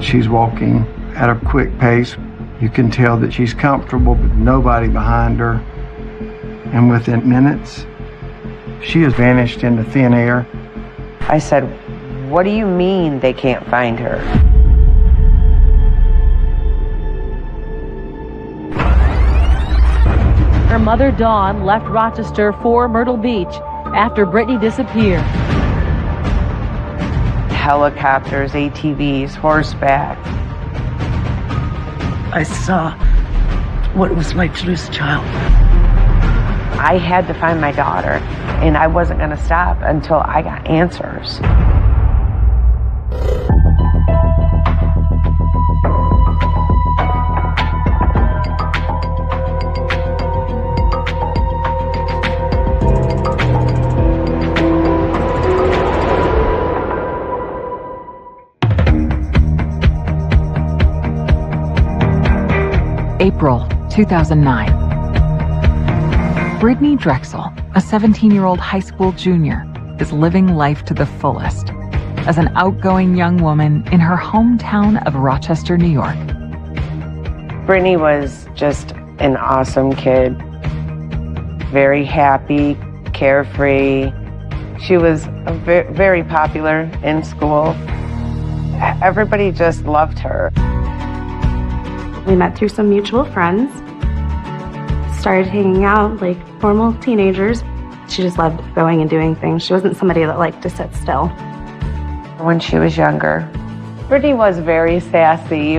She's walking at a quick pace. You can tell that she's comfortable with nobody behind her. And within minutes, she has vanished into thin air. I said, "What do you mean they can't find her?" Her mother, Dawn, left Rochester for Myrtle Beach after Brittanee disappeared. Helicopters, ATVs, horseback. I saw what it was like to lose a child. I had to find my daughter, and I wasn't going to stop until I got answers. April 2009. Brittanee Drexel, a 17-year-old high school junior, is living life to the fullest as an outgoing young woman in her hometown of Rochester, New York. Brittanee was just an awesome kid. Very happy, carefree. She was very popular in school. Everybody just loved her. We met through some mutual friends, started hanging out like normal teenagers. She just loved going and doing things. She wasn't somebody that liked to sit still. When she was younger, Brittanee was very sassy,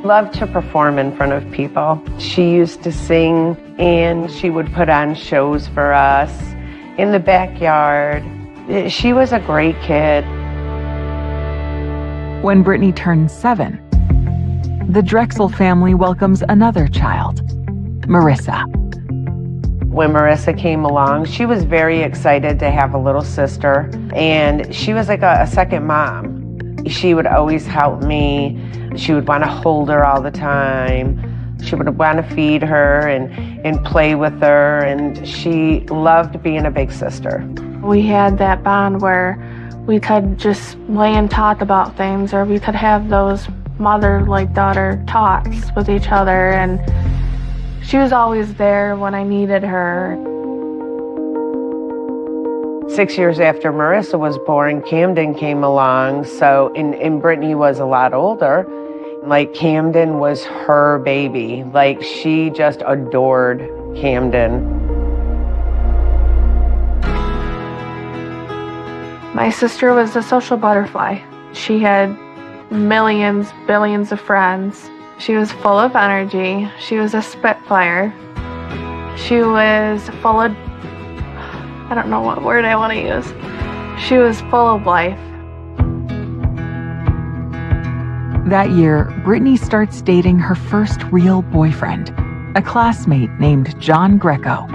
loved to perform in front of people. She used to sing, and she would put on shows for us in the backyard. She was a great kid. When Brittanee turned 7, the Drexel family welcomes another child, Marissa. When Marissa came along, she was very excited to have a little sister, and she was like a second mom. She would always help me. She would want to hold her all the time. She would want to feed her and play with her, and she loved being a big sister. We had that bond where we could just lay and talk about things, or we could have those mother-like-daughter talks with each other, and she was always there when I needed her. 6 years after Marissa was born, Camden came along, and Brittanee was a lot older. Like, Camden was her baby. Like, she just adored Camden. My sister was a social butterfly. She had millions, billions of friends. She was full of energy. She was a spitfire. She was full of, I don't know what word I want to use. She was full of life. That year, Brittanee starts dating her first real boyfriend, a classmate named John Greco.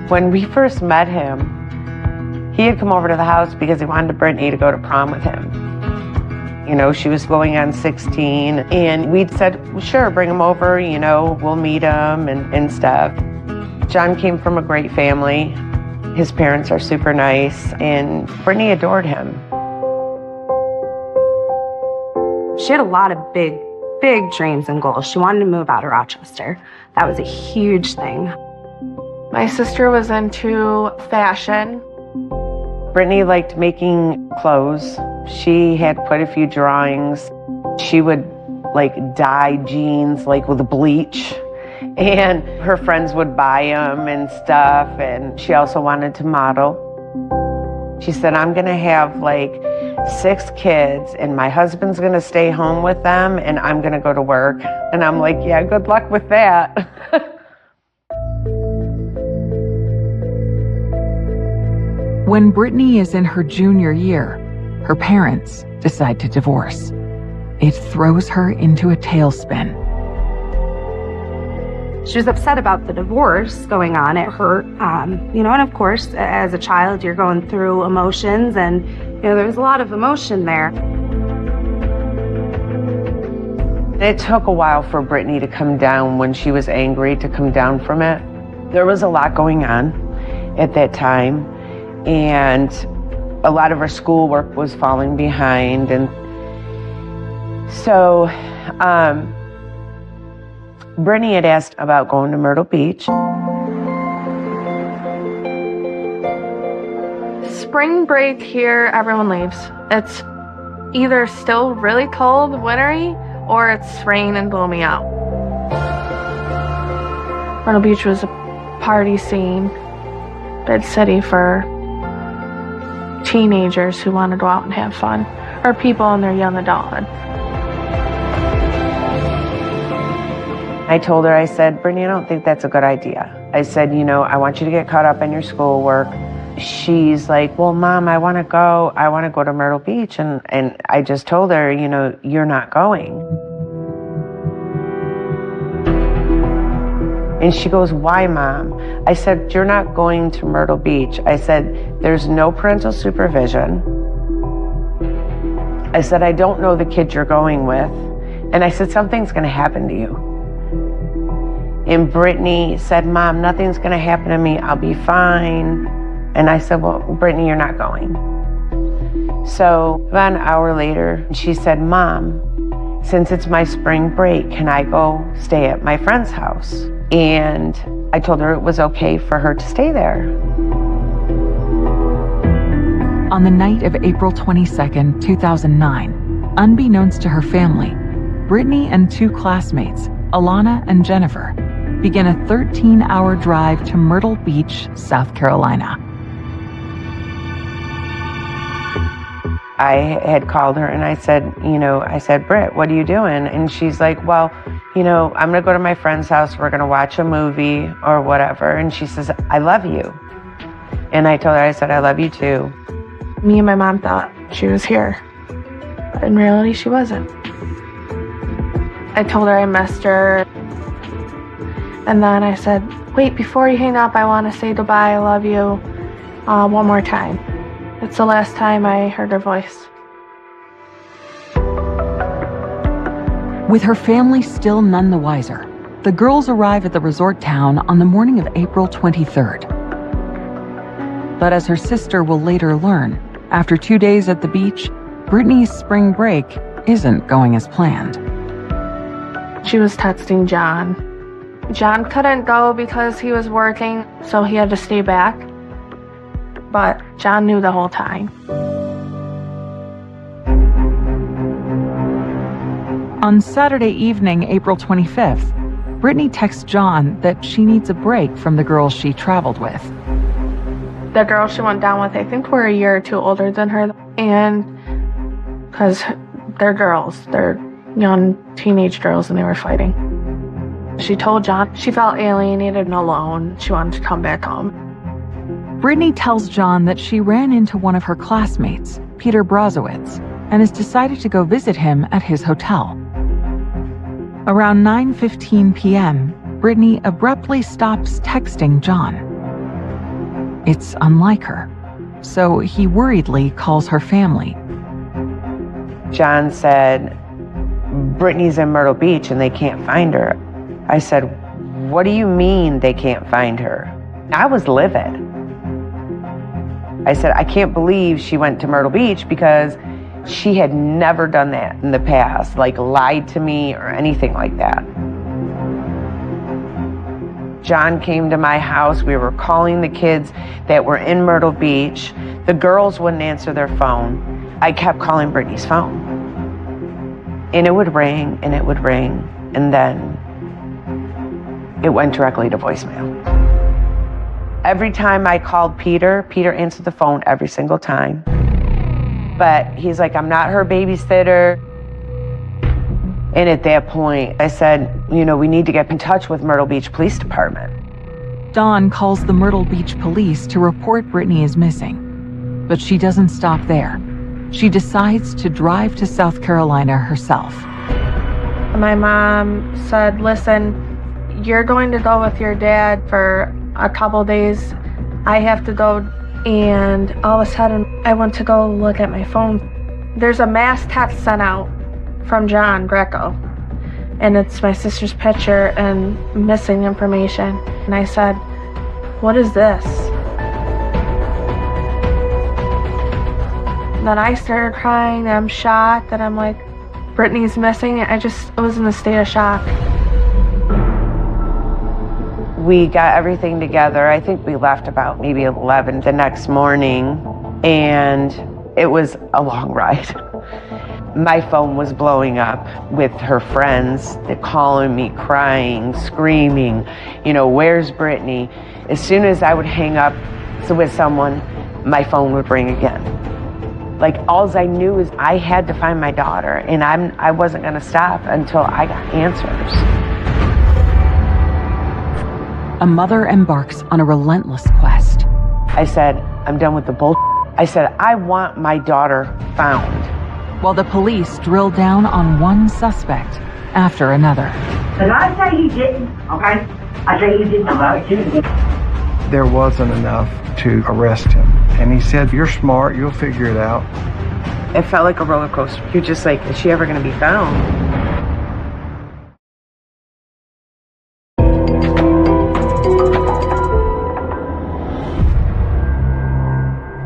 When we first met him, he had come over to the house because he wanted Brittanee to go to prom with him. You know, she was going on 16, and we'd said, sure, bring him over, you know, we'll meet him and stuff. John came from a great family. His parents are super nice, and Brittanee adored him. She had a lot of big dreams and goals. She wanted to move out of Rochester. That was a huge thing. My sister was into fashion. Brittanee liked making clothes. She had quite a few drawings. She would like dye jeans like with bleach, and her friends would buy them and stuff, and she also wanted to model. She said, I'm gonna have like 6 kids, and my husband's gonna stay home with them, and I'm gonna go to work. And I'm like, yeah, good luck with that. When Brittanee is in her junior year, her parents decide to divorce. It throws her into a tailspin. She was upset about the divorce going on. It hurt, and of course, as a child, you're going through emotions, and there was a lot of emotion there. It took a while for Brittanee to come down when she was angry, to come down from it. There was a lot going on at that time, and a lot of her schoolwork was falling behind, and So, Brittanee had asked about going to Myrtle Beach. Spring break here, everyone leaves. It's either still really cold, wintry, or it's rain and gloomy out. Myrtle Beach was a party scene, big city for teenagers who want to go out and have fun, or people in their young adulthood. I told her, I said, Brittanee, I don't think that's a good idea. I said, I want you to get caught up in your schoolwork. She's like, well, Mom, I want to go to Myrtle Beach. And I just told her, you're not going. And she goes, why, Mom? I said, you're not going to Myrtle Beach. I said, there's no parental supervision. I said, I don't know the kid you're going with. And I said, something's going to happen to you. And Brittanee said, Mom, nothing's going to happen to me. I'll be fine. And I said, well, Brittanee, you're not going. So about an hour later, she said, Mom, since it's my spring break, can I go stay at my friend's house? And I told her it was okay for her to stay there. On the night of April 22nd, 2009, unbeknownst to her family, Brittanee and two classmates, Alana and Jennifer, began a 13-hour drive to Myrtle Beach, South Carolina. I had called her and I said, Britt, what are you doing? And she's like, well, I'm going to go to my friend's house. We're going to watch a movie or whatever. And she says, I love you. And I told her, I said, I love you too. Me and my mom thought she was here, but in reality, she wasn't. I told her I missed her. And then I said, wait, before you hang up, I want to say goodbye. I love you one more time. It's the last time I heard her voice. With her family still none the wiser, the girls arrive at the resort town on the morning of April 23rd. But as her sister will later learn, after 2 days at the beach, Brittanee's spring break isn't going as planned. She was texting John. John couldn't go because he was working, so he had to stay back. But John knew the whole time. On Saturday evening, April 25th, Brittanee texts John that she needs a break from the girls she traveled with. The girls she went down with, I think, were a year or two older than her. And because they're girls, they're young teenage girls, and they were fighting. She told John she felt alienated and alone. She wanted to come back home. Brittanee tells John that she ran into one of her classmates, Peter Brazowitz, and has decided to go visit him at his hotel. Around 9:15 p.m., Brittanee abruptly stops texting John. It's unlike her, so he worriedly calls her family. John said, Brittanee's in Myrtle Beach and they can't find her. I said, what do you mean they can't find her? I was livid. I said, I can't believe she went to Myrtle Beach because she had never done that in the past, like lied to me or anything like that. John came to my house. We were calling the kids that were in Myrtle Beach. The girls wouldn't answer their phone. I kept calling Brittanee's phone. And it would ring and it would ring. And then it went directly to voicemail. Every time I called Peter, Peter answered the phone every single time. But he's like, I'm not her babysitter. And at that point, I said, we need to get in touch with Myrtle Beach Police Department. Dawn calls the Myrtle Beach police to report Brittanee is missing. But she doesn't stop there. She decides to drive to South Carolina herself. My mom said, listen, you're going to go with your dad for a couple days. I have to go. And all of a sudden, I went to go look at my phone. There's a mass text sent out from John Greco. And it's my sister's picture and missing information. And I said, what is this? Then I started crying. I'm shocked. And I'm like, Brittaney's missing, I was in a state of shock. We got everything together. I think we left about maybe 11 the next morning, and it was a long ride. My phone was blowing up with her friends. They're calling me, crying, screaming, where's Brittanee? As soon as I would hang up with someone, my phone would ring again. Like, all I knew is I had to find my daughter, and I wasn't gonna stop until I got answers. A mother embarks on a relentless quest. I said, I'm done with the bull. I said, I want my daughter found. While the police drill down on one suspect after another. But I say you didn't, okay? I say you didn't. There wasn't enough to arrest him. And he said, you're smart, you'll figure it out. It felt like a roller coaster. You're just like, is she ever gonna be found?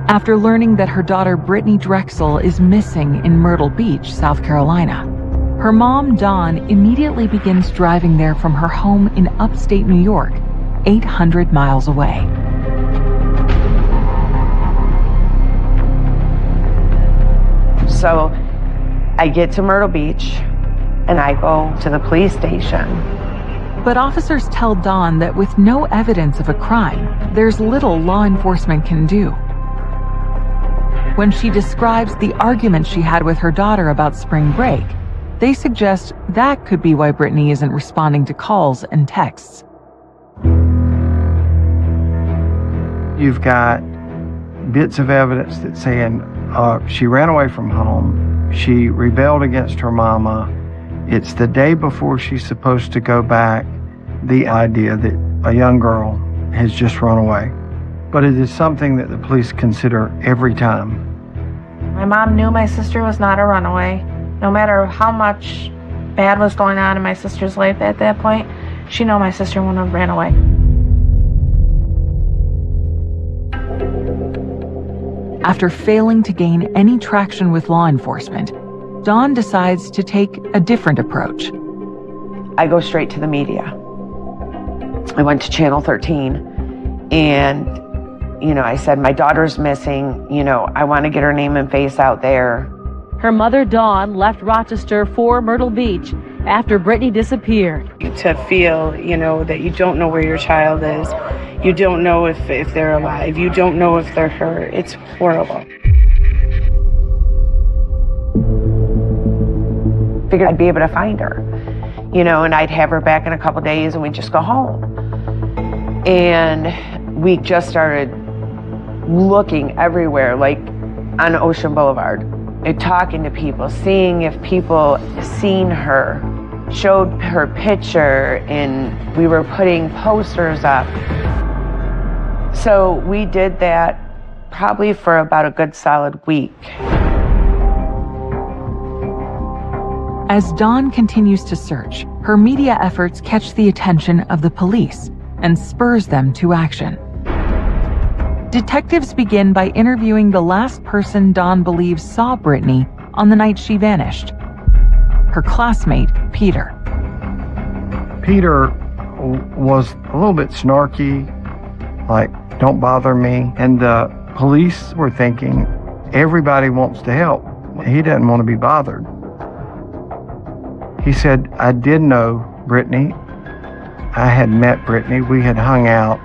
After learning that her daughter Brittanee Drexel is missing in Myrtle Beach, South Carolina, her mom, Dawn, immediately begins driving there from her home in upstate New York, 800 miles away. So I get to Myrtle Beach and I go to the police station. But officers tell Dawn that with no evidence of a crime, there's little law enforcement can do. When she describes the argument she had with her daughter about spring break, they suggest that could be why Brittanee isn't responding to calls and texts. You've got bits of evidence that's saying she ran away from home, she rebelled against her mama, it's the day before she's supposed to go back, the idea that a young girl has just run away. But it is something that the police consider every time. My mom knew my sister was not a runaway. No matter how much bad was going on in my sister's life at that point, she knew my sister wouldn't have ran away. After failing to gain any traction with law enforcement, Dawn decides to take a different approach. I go straight to the media. I went to Channel 13 and I said, my daughter's missing, I want to get her name and face out there. Her mother, Dawn, left Rochester for Myrtle Beach after Brittanee disappeared. To feel, that you don't know where your child is. You don't know if they're alive. You don't know if they're hurt. It's horrible. Figured I'd be able to find her, and I'd have her back in a couple days and we'd just go home. And we just started looking everywhere, like on Ocean Boulevard, and talking to people, seeing if people seen her, showed her picture, and we were putting posters up. So we did that probably for about a good solid week. As Dawn continues to search, her media efforts catch the attention of the police and spurs them to action. Detectives begin by interviewing the last person Dawn believes saw Brittanee on the night she vanished, her classmate, Peter. Peter was a little bit snarky, like, don't bother me. And the police were thinking, everybody wants to help. He doesn't want to be bothered. He said, I did know Brittanee. I had met Brittanee. We had hung out.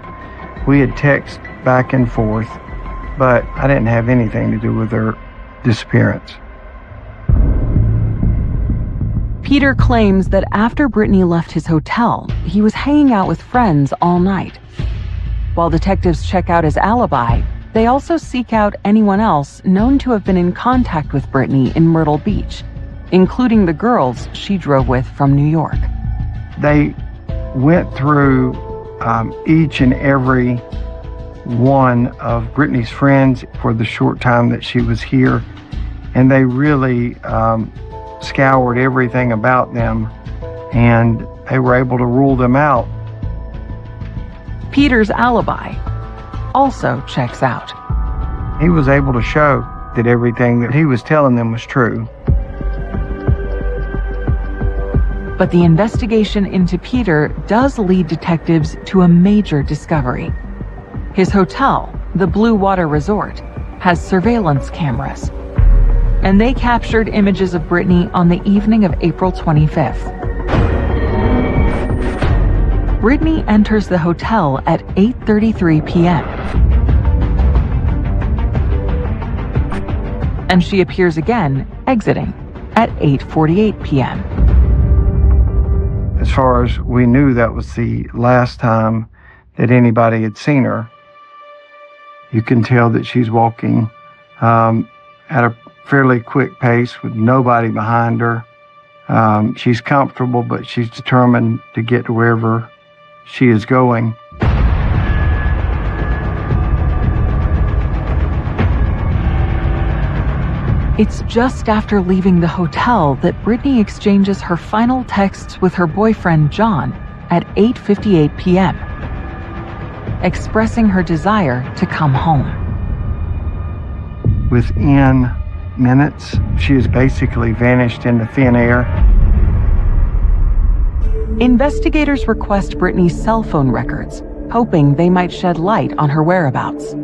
We had texted back and forth, but I didn't have anything to do with her disappearance. Peter claims that after Brittanee left his hotel, he was hanging out with friends all night. While detectives check out his alibi, they also seek out anyone else known to have been in contact with Brittanee in Myrtle Beach, including the girls she drove with from New York. They went through each and every one of Brittanee's friends for the short time that she was here, and they really scoured everything about them, and they were able to rule them out. Peter's alibi also checks out. He was able to show that everything that he was telling them was true. But the investigation into Peter does lead detectives to a major discovery. His hotel, the Blue Water Resort, has surveillance cameras. And they captured images of Brittanee on the evening of April 25th. Brittanee enters the hotel at 8:33 p.m. And she appears again, exiting, at 8:48 p.m. As far as we knew, that was the last time that anybody had seen her. You can tell that she's walking at a fairly quick pace with nobody behind her. She's comfortable, but she's determined to get to wherever she is going. It's just after leaving the hotel that Brittanee exchanges her final texts with her boyfriend John at 8:58 p.m., expressing her desire to come home. Within minutes, she has basically vanished into thin air. Investigators request Brittanee's cell phone records, hoping they might shed light on her whereabouts.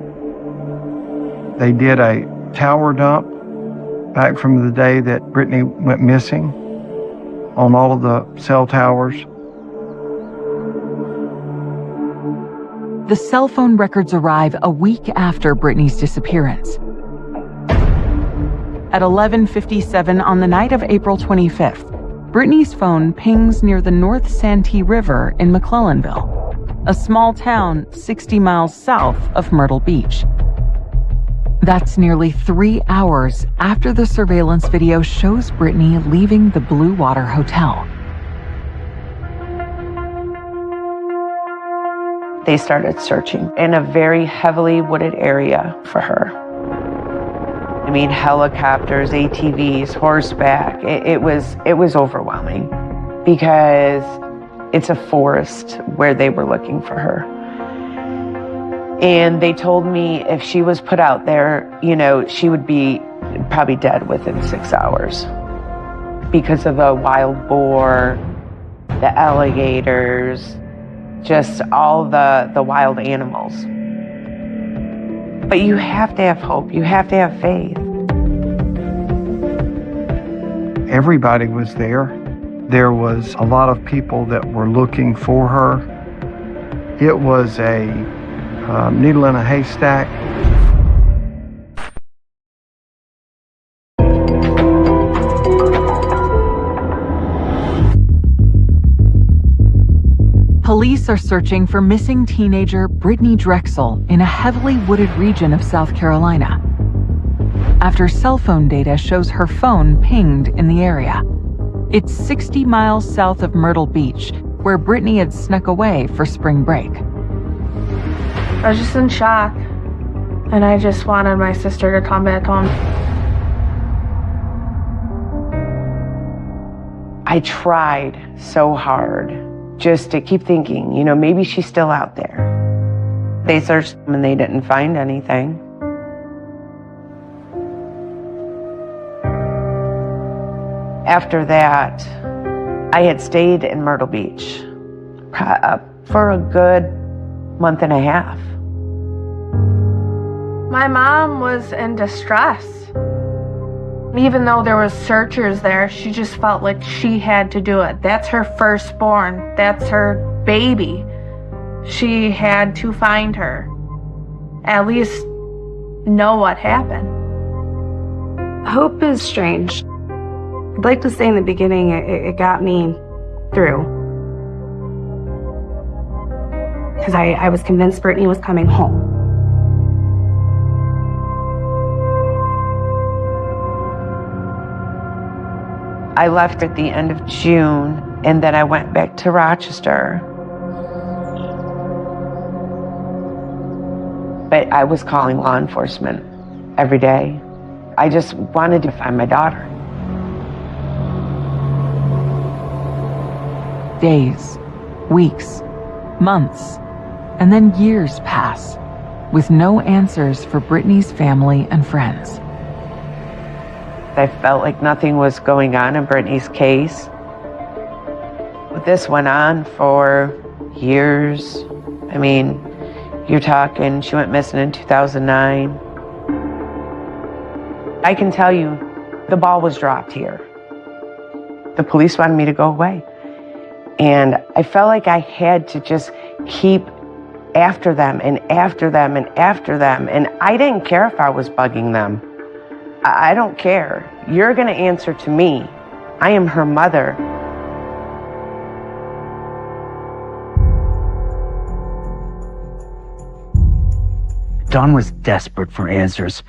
They did a tower dump back from the day that Brittanee went missing on all of the cell towers. The cell phone records arrive a week after Brittanee's disappearance. At 11:57 on the night of April 25th, Brittanee's phone pings near the North Santee River in McClellanville, a small town 60 miles south of Myrtle Beach. That's nearly 3 hours after the surveillance video shows Brittanee leaving the Blue Water Hotel. They started searching in a very heavily wooded area for her. I mean, helicopters, ATVs, horseback. It was overwhelming because it's a forest where they were looking for her. And they told me if she was put out there, she would be probably dead within 6 hours because of the wild boar, the alligators, just all the wild animals. But you have to have hope. You have to have faith. Everybody was there. There was a lot of people that were looking for her. It was a needle in a haystack. Police are searching for missing teenager Brittanee Drexel in a heavily wooded region of South Carolina, after cell phone data shows her phone pinged in the area. It's 60 miles south of Myrtle Beach, where Brittanee had snuck away for spring break. I was just in shock, and I just wanted my sister to come back home. I tried so hard just to keep thinking, maybe she's still out there. They searched and they didn't find anything. After that, I had stayed in Myrtle Beach for a good month and a half. My mom was in distress. Even though there was searchers there, she just felt like she had to do it. That's her firstborn. That's her baby. She had to find her. At least know what happened. Hope is strange. I'd like to say in the beginning, it got me through. Because I was convinced Brittanee was coming home. I left at the end of June, and then I went back to Rochester. But I was calling law enforcement every day. I just wanted to find my daughter. Days, weeks, months, and then years pass with no answers for Brittanee's family and friends. I felt like nothing was going on in Brittanee's case. This went on for years. I mean, you're talking, she went missing in 2009. I can tell you, the ball was dropped here. The police wanted me to go away. And I felt like I had to just keep after them and after them and after them. And I didn't care if I was bugging them. I don't care. You're gonna answer to me. I am her mother. Dawn was desperate for answers.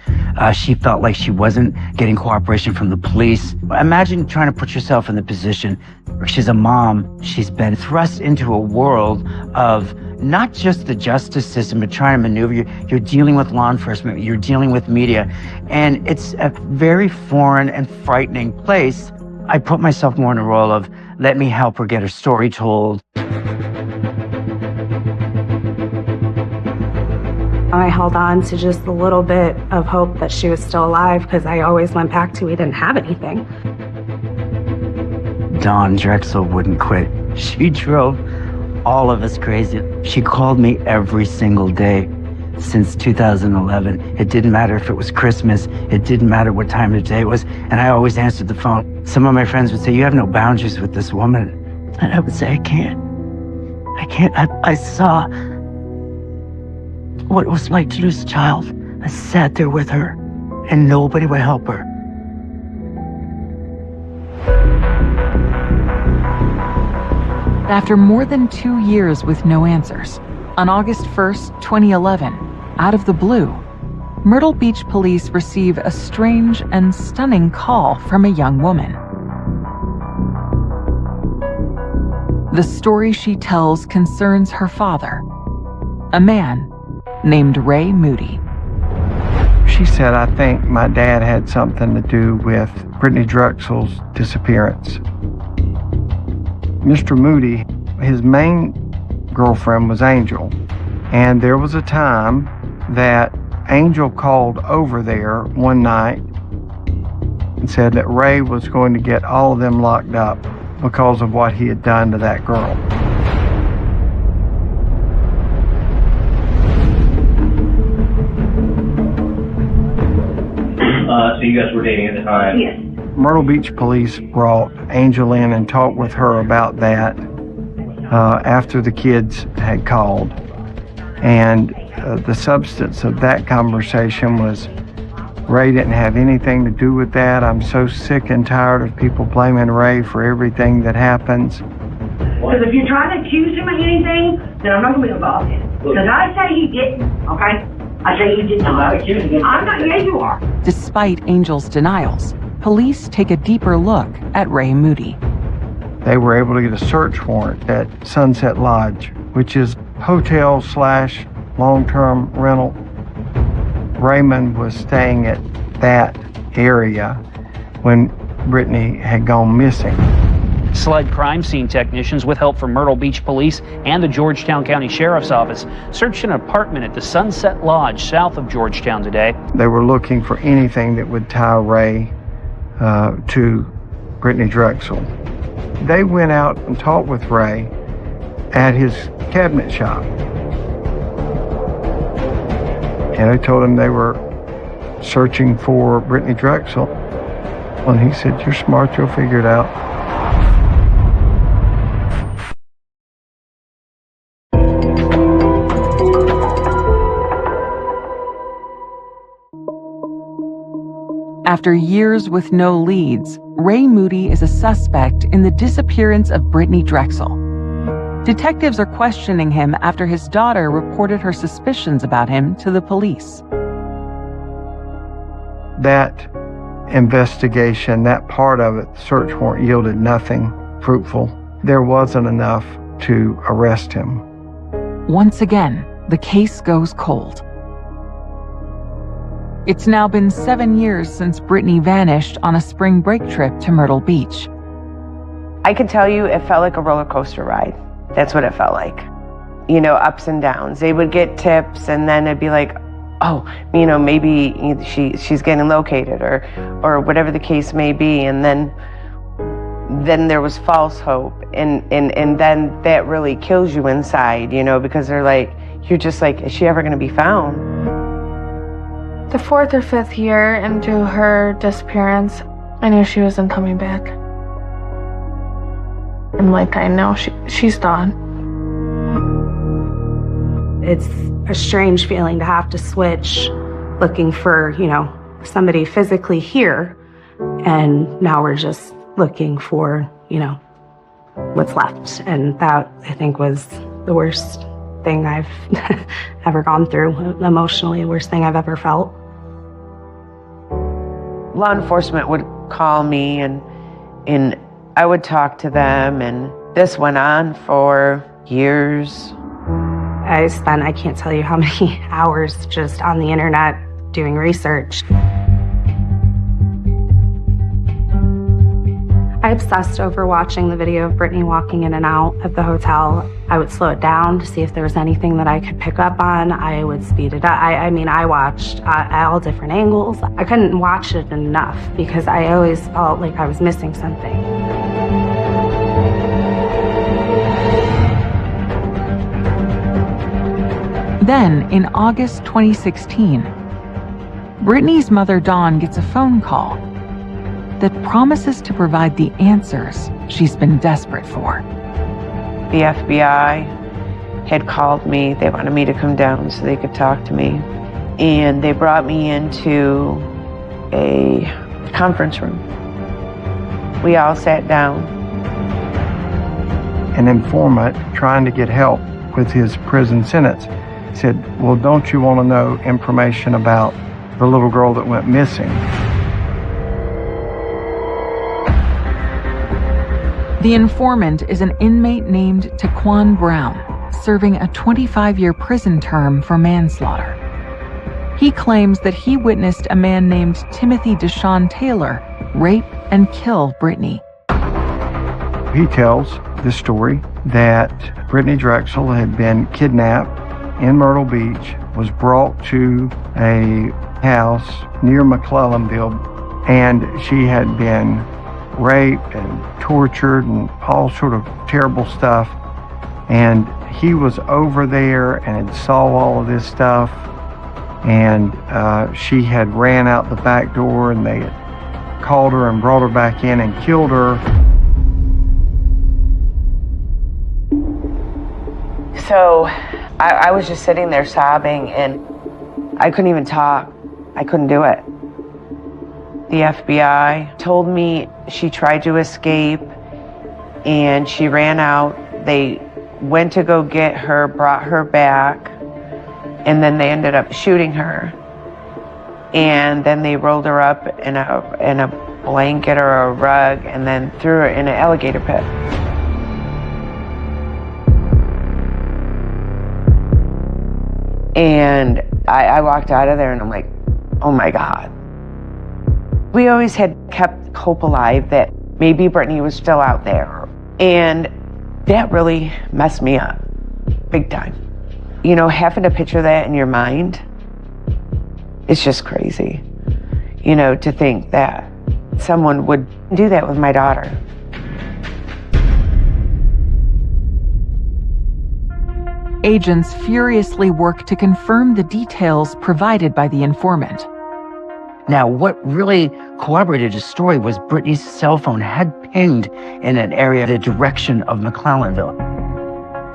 She felt like she wasn't getting cooperation from the police. Imagine trying to put yourself in the position. She's a mom. She's been thrust into a world of not just the justice system, but trying to maneuver. You're dealing with law enforcement. You're dealing with media. And it's a very foreign and frightening place. I put myself more in a role of, let me help her get her story told. I held on to just a little bit of hope that she was still alive because I always went back to we didn't have anything. Dawn Drexel wouldn't quit. She drove all of us crazy. She called me every single day since 2011. It didn't matter if it was Christmas. It didn't matter what time of day it was. And I always answered the phone. Some of my friends would say, you have no boundaries with this woman. And I would say, I can't. I saw what it was like to lose a child. I sat there with her, and nobody would help her. After more than 2 years with no answers, on August 1st, 2011, out of the blue, Myrtle Beach police receive a strange and stunning call from a young woman. The story she tells concerns her father, a man named Ray Moody. She said, I think my dad had something to do with Brittanee Drexel's disappearance. Mr. Moody, his main girlfriend was Angel, and there was a time that Angel called over there one night and said that Ray was going to get all of them locked up because of what he had done to that girl. So you guys were dating at the time? Yes. Myrtle Beach police brought Angel in and talked with her about that after the kids had called. And the substance of that conversation was, Ray didn't have anything to do with that. I'm so sick and tired of people blaming Ray for everything that happens. Because if you're trying to accuse him of anything, then I'm not going to be involved in it. Because I say he didn't, okay? I say you did not. I'm not, yeah, you are. Despite Angel's denials, police take a deeper look at Ray Moody. They were able to get a search warrant at Sunset Lodge, which is hotel / long-term rental. Raymond was staying at that area when Brittanee had gone missing. SLED crime scene technicians, with help from Myrtle Beach Police and the Georgetown County Sheriff's Office, searched an apartment at the Sunset Lodge south of Georgetown today. They were looking for anything that would tie Ray to Brittanee Drexel. They went out and talked with Ray at his cabinet shop. And they told him they were searching for Brittanee Drexel. And he said, you're smart, you'll figure it out. After years with no leads, Ray Moody is a suspect in the disappearance of Brittanee Drexel. Detectives are questioning him after his daughter reported her suspicions about him to the police. That investigation, that part of it, the search warrant, yielded nothing fruitful. There wasn't enough to arrest him. Once again, the case goes cold. It's now been 7 years since Brittanee vanished on a spring break trip to Myrtle Beach. I can tell you it felt like a roller coaster ride. That's what it felt like. You know, ups and downs. They would get tips and then it'd be like, oh, you know, maybe she's getting located or whatever the case may be. And then then there was false hope. And then that really kills you inside, you know, because they're like, you're just like, is she ever going to be found? The 4th or 5th year into her disappearance, I knew she wasn't coming back. I'm like, I know she's gone. It's a strange feeling to have to switch, looking for, you know, somebody physically here, and now we're just looking for, you know, what's left. And that, I think, was the worst thing I've ever gone through, emotionally, the worst thing I've ever felt. Law enforcement would call me and I would talk to them, and this went on for years. I spent, I can't tell you how many hours just on the internet doing research. I obsessed over watching the video of Brittanee walking in and out of the hotel. I would slow it down to see if there was anything that I could pick up on. I would speed it up. I mean, I watched at all different angles. I couldn't watch it enough because I always felt like I was missing something. Then, in August 2016, Brittanee's mother, Dawn, gets a phone call that promises to provide the answers she's been desperate for. The FBI had called me. They wanted me to come down so they could talk to me. And they brought me into a conference room. We all sat down. An informant trying to get help with his prison sentence said, well, don't you want to know information about the little girl that went missing? The informant is an inmate named Taquan Brown, serving a 25-year prison term for manslaughter. He claims that he witnessed a man named Timothy Deshaun Taylor rape and kill Brittanee. He tells the story that Brittanee Drexel had been kidnapped in Myrtle Beach, was brought to a house near McClellanville, and she had been raped and tortured and all sort of terrible stuff. And he was over there and saw all of this stuff, and she had ran out the back door, and they had called her and brought her back in and killed her. So I was just sitting there sobbing, and I couldn't even talk. I couldn't do it. The FBI told me she tried to escape and she ran out. They went to go get her, brought her back, and then they ended up shooting her. And then they rolled her up in a blanket or a rug and then threw her in an alligator pit. And I walked out of there and I'm like, oh my God. We always had kept hope alive that maybe Brittanee was still out there. And that really messed me up, big time. You know, having to picture that in your mind, it's just crazy. You know, to think that someone would do that with my daughter. Agents furiously work to confirm the details provided by the informant. Now, what really corroborated his story was Brittanee's cell phone had pinged in an area in the direction of McClellanville.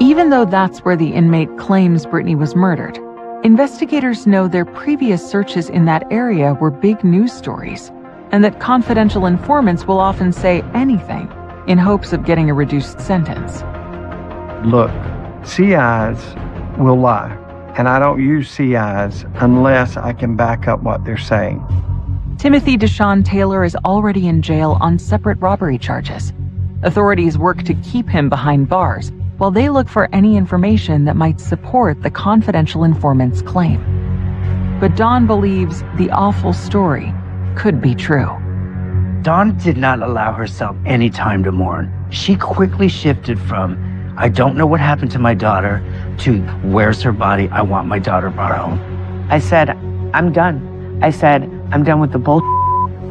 Even though that's where the inmate claims Brittanee was murdered, investigators know their previous searches in that area were big news stories, and that confidential informants will often say anything in hopes of getting a reduced sentence. Look, CIs will lie, and I don't use CIs unless I can back up what they're saying. Timothy Deshaun Taylor is already in jail on separate robbery charges. Authorities work to keep him behind bars while they look for any information that might support the confidential informant's claim. But Dawn believes the awful story could be true. Dawn did not allow herself any time to mourn. She quickly shifted from, I don't know what happened to my daughter, to where's her body? I want my daughter brought home. I said, I'm done. I said, I'm done with the bull.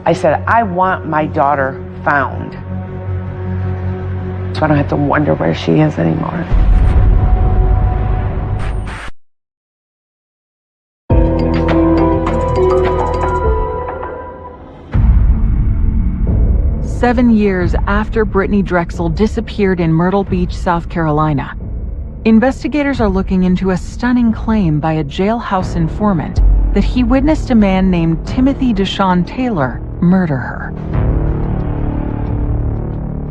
I said, I want my daughter found. so I don't have to wonder where she is anymore. Seven years after Brittanee Drexel disappeared in Myrtle Beach, South Carolina, investigators are looking into a stunning claim by a jailhouse informant that he witnessed a man named Timothy Deshaun Taylor murder her.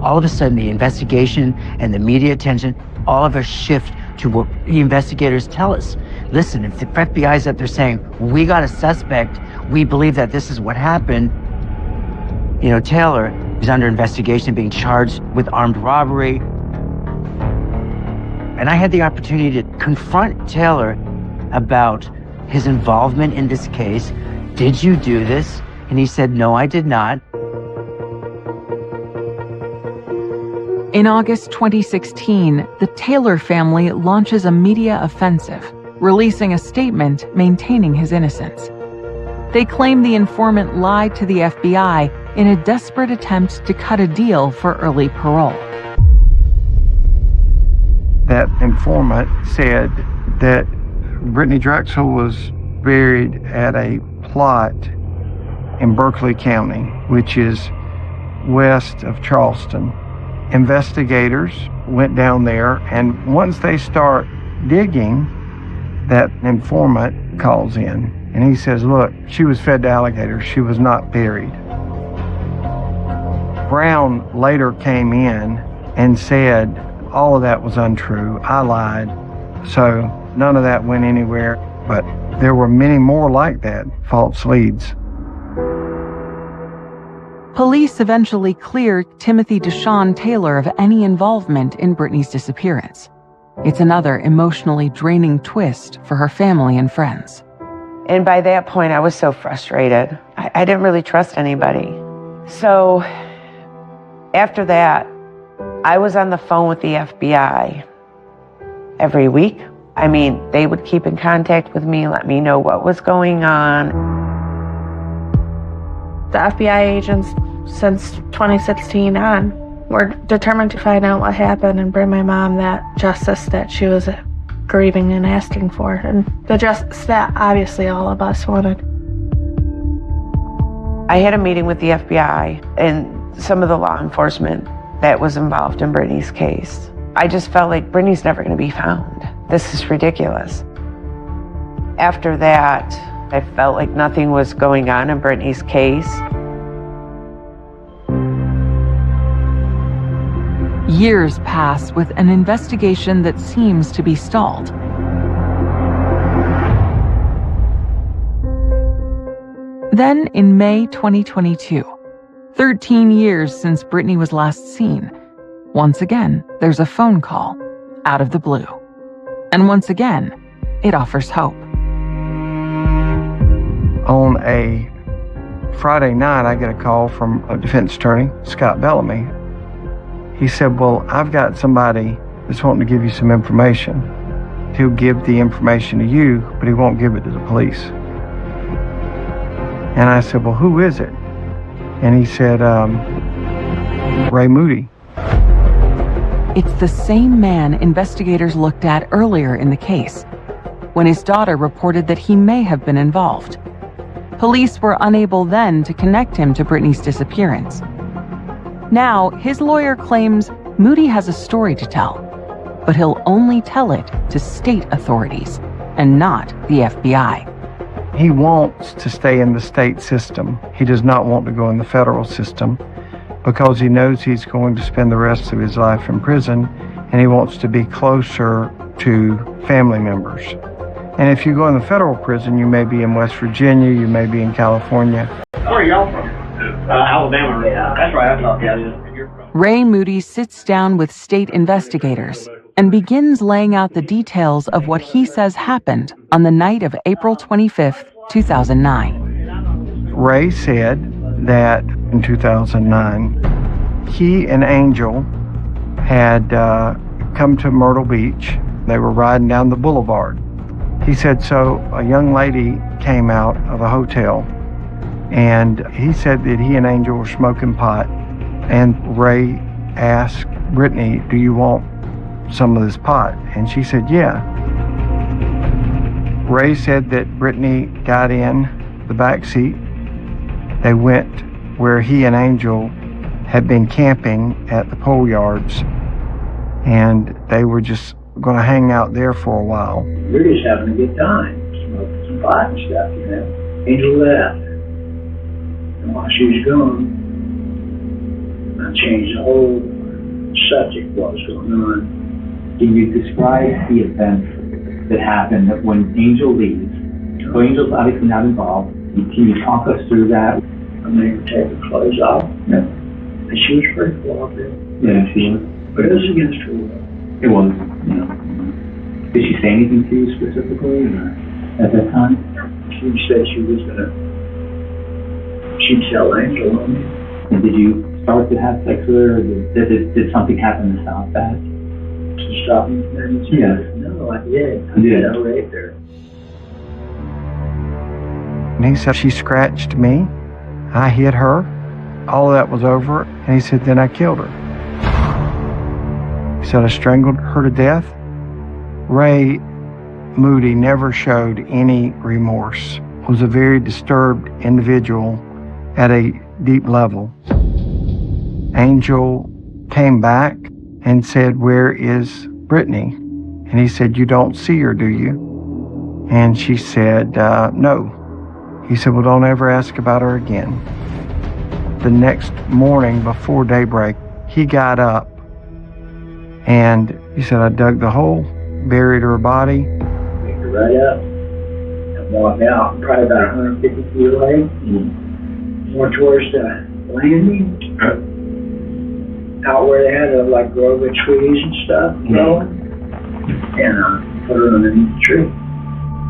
All of a sudden, the investigation and the media attention, all of us shift to what the investigators tell us. Listen, if the FBI's up there saying, we got a suspect, we believe that this is what happened, Taylor is under investigation, being charged with armed robbery. And I had the opportunity to confront Taylor about his involvement in this case. Did you do this? And he said, no, I did not. In August 2016, the Taylor family launches a media offensive, releasing a statement maintaining his innocence. They claim the informant lied to the FBI in a desperate attempt to cut a deal for early parole. That informant said that Brittanee Drexel was buried at a plot in Berkeley County, which is west of Charleston. Investigators went down there, and once they start digging, that informant calls in, and he says, look, she was fed to alligators. She was not buried. Brown later came in and said, all of that was untrue. I lied. So none of that went anywhere, but there were many more like that, false leads. Police eventually cleared Timothy Deshaun Taylor of any involvement in Brittanee's disappearance. It's another emotionally draining twist for her family and friends. And by that point, I was so frustrated. I didn't really trust anybody. So after that, I was on the phone with the FBI every week. I mean, they would keep in contact with me, let me know what was going on. The FBI agents, since 2016 on, were determined to find out what happened and bring my mom that justice that she was grieving and asking for, and the justice that obviously all of us wanted. I had a meeting with the FBI and some of the law enforcement that was involved in Brittanee's case. I just felt like Brittanee's never going to be found. This is ridiculous. After that, I felt like nothing was going on in Brittanee's case. Years pass with an investigation that seems to be stalled. Then, in May 2022, 13 years since Brittanee was last seen, once again, there's a phone call out of the blue. And once again, it offers hope. On a Friday night, I get a call from a defense attorney, Scott Bellamy. He said, well, I've got somebody that's wanting to give you some information. He'll give the information to you, but he won't give it to the police. And I said, well, who is it? And he said, Ray Moody. It's the same man investigators looked at earlier in the case, when his daughter reported that he may have been involved. Police were unable then to connect him to Brittanee's disappearance. Now, his lawyer claims Moody has a story to tell, but he'll only tell it to state authorities and not the FBI. He wants to stay in the state system. He does not want to go in the federal system because he knows he's going to spend the rest of his life in prison, and he wants to be closer to family members. And if you go in the federal prison, you may be in West Virginia, you may be in California. Where are y'all from? Alabama. Yeah, that's right. I thought, yeah. Ray Moody sits down with state investigators and begins laying out the details of what he says happened on the night of April 25th, 2009. Ray said that in 2009, he and Angel had come to Myrtle Beach. They were riding down the boulevard. He said, so a young lady came out of a hotel, and he said that he and Angel were smoking pot, and Ray asked Brittanee, do you want some of this pot? And she said, yeah. Ray said that Brittanee got in the back seat. They went where he and Angel had been camping at the pole yards, and they were just going to hang out there for a while. We're just having a good time, smoking some pot and stuff, you know. Angel left. And while she was gone, I changed the whole subject, what was going on. Can you describe the events that happened when Angel leaves? So Angel's obviously not involved. Can you talk us through that? I made her take her clothes off. Yeah. And she was pretty cooperative. Yeah, she was. But it was against her will. It was, you know. Did she say anything to you specifically at that time? She said she was gonna, she'd tell Angel on me. And did you start to have sex with her, or did something happen to stop that? To stop me from having sex? Yes. No, I did. I raped her. And he said, she scratched me. I hit her. All of that was over. And he said, then I killed her. He said, I strangled her to death. Ray Moody never showed any remorse. Was a very disturbed individual at a deep level. Angel came back and said, where is Brittanee? And he said, you don't see her, do you? And she said, no. He said, well, don't ever ask about her again. The next morning before daybreak, he got up and he said, I dug the hole, buried her body. Picked her right up and walked out, probably about 150 feet away, more towards the landing, out where they had a like grove of trees and stuff growing, and put her underneath the tree.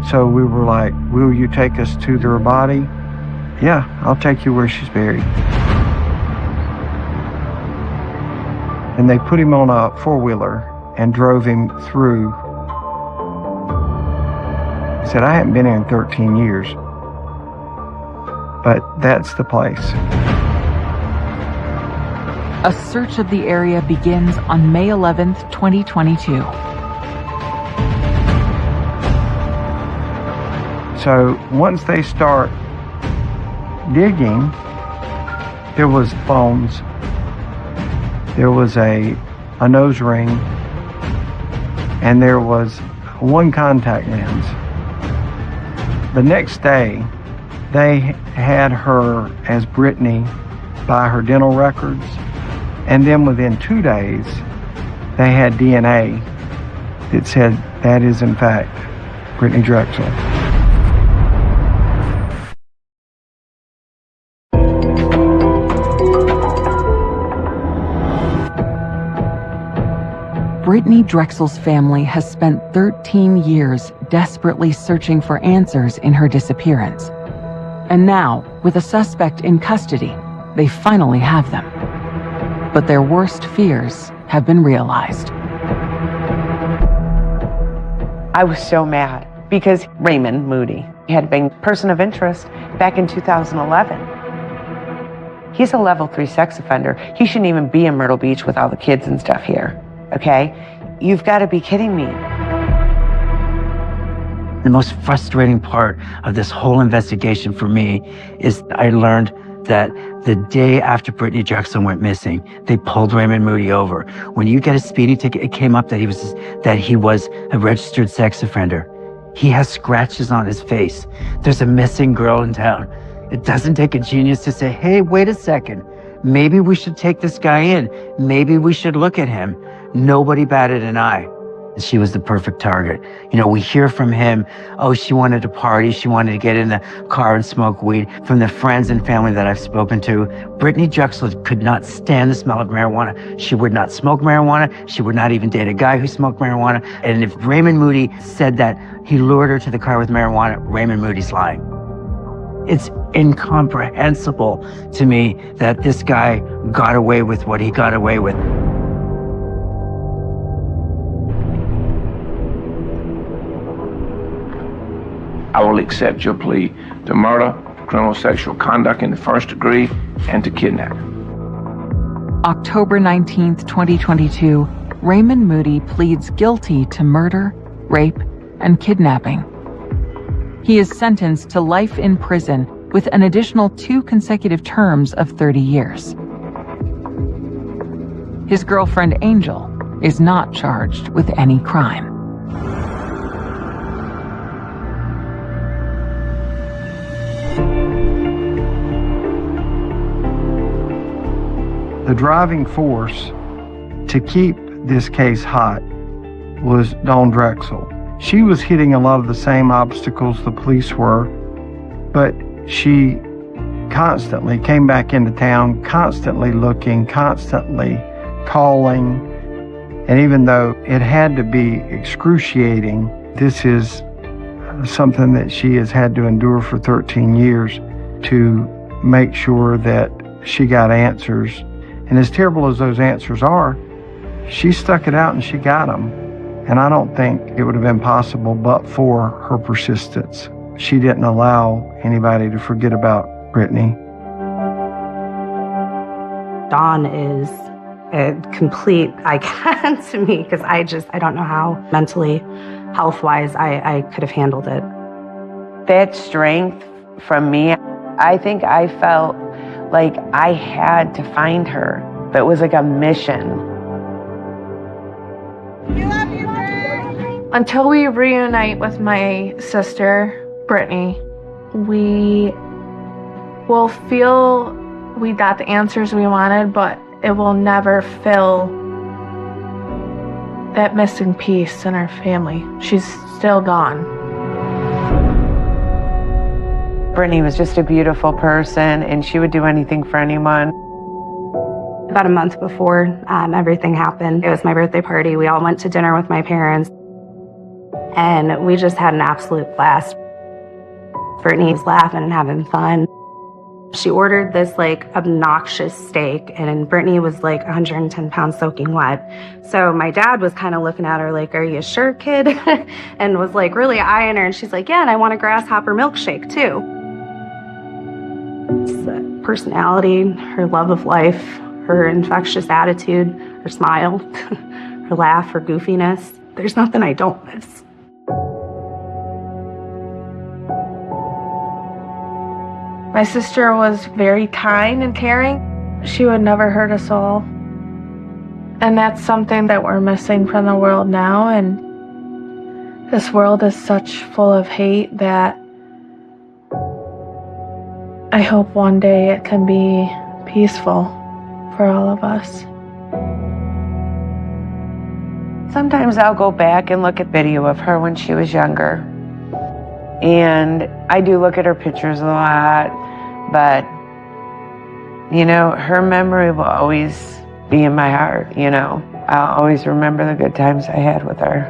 So we were like, will you take us to her body? Yeah, I'll take you where she's buried. And they put him on a four-wheeler and drove him through. He said, I haven't been here in 13 years, but that's the place. A search of the area begins on May 11th, 2022. So once they start digging, there was bones, there was a nose ring, and there was one contact lens. The next day, they had her as Brittanee by her dental records, and then within 2 days, they had DNA that said that is in fact Brittanee Drexel. Brittanee Drexel's family has spent 13 years desperately searching for answers in her disappearance. And now, with a suspect in custody, they finally have them. But their worst fears have been realized. I was so mad because Raymond Moody had been person of interest back in 2011. He's a level 3 sex offender. He shouldn't even be in Myrtle Beach with all the kids and stuff here. Okay? You've got to be kidding me. The most frustrating part of this whole investigation for me is I learned that the day after Brittanee Drexel went missing, they pulled Raymond Moody over. When you get a speeding ticket, it came up that he was a registered sex offender. He has scratches on his face. There's a missing girl in town. It doesn't take a genius to say, hey, wait a second. Maybe we should take this guy in. Maybe we should look at him. Nobody batted an eye. She was the perfect target. You know, we hear from him, oh, she wanted to party. She wanted to get in the car and smoke weed. From the friends and family that I've spoken to, Brittanee Drexel could not stand the smell of marijuana. She would not smoke marijuana. She would not even date a guy who smoked marijuana. And if Raymond Moody said that he lured her to the car with marijuana, Raymond Moody's lying. It's incomprehensible to me that this guy got away with what he got away with. I will accept your plea to murder, criminal sexual conduct in the first degree, and to kidnapping. October 19th, 2022, Raymond Moody pleads guilty to murder, rape, and kidnapping. He is sentenced to life in prison with an additional 2 consecutive terms of 30 years. His girlfriend, Angel, is not charged with any crime. The driving force to keep this case hot was Dawn Drexel. She was hitting a lot of the same obstacles the police were, but she constantly came back into town, constantly looking, constantly calling. And even though it had to be excruciating, this is something that she has had to endure for 13 years to make sure that she got answers. And as terrible as those answers are, she stuck it out and she got them. And I don't think it would have been possible but for her persistence. She didn't allow anybody to forget about Brittanee. Dawn is a complete icon to me because I don't know how mentally, health-wise, I could have handled it. That strength from me, I think I felt like I had to find her. It was like a mission. Until we reunite with my sister, Brittanee, we will feel we got the answers we wanted, but it will never fill that missing piece in our family. She's still gone. Brittanee was just a beautiful person, and she would do anything for anyone. About a month before everything happened, it was my birthday party. We all went to dinner with my parents, and we just had an absolute blast. Brittanee was laughing and having fun. She ordered this obnoxious steak, and Brittanee was 110 pounds soaking wet. So my dad was kind of looking at her like, "Are you sure, kid?" and was really eyeing her, and she's like, "Yeah, and I want a grasshopper milkshake too." It's the personality, her love of life, her infectious attitude, her smile, her laugh, her goofiness. There's nothing I don't miss. My sister was very kind and caring. She would never hurt us all. And that's something that we're missing from the world now. And this world is such full of hate that I hope one day it can be peaceful for all of us. Sometimes I'll go back and look at video of her when she was younger. And I do look at her pictures a lot, but, her memory will always be in my heart, I'll always remember the good times I had with her.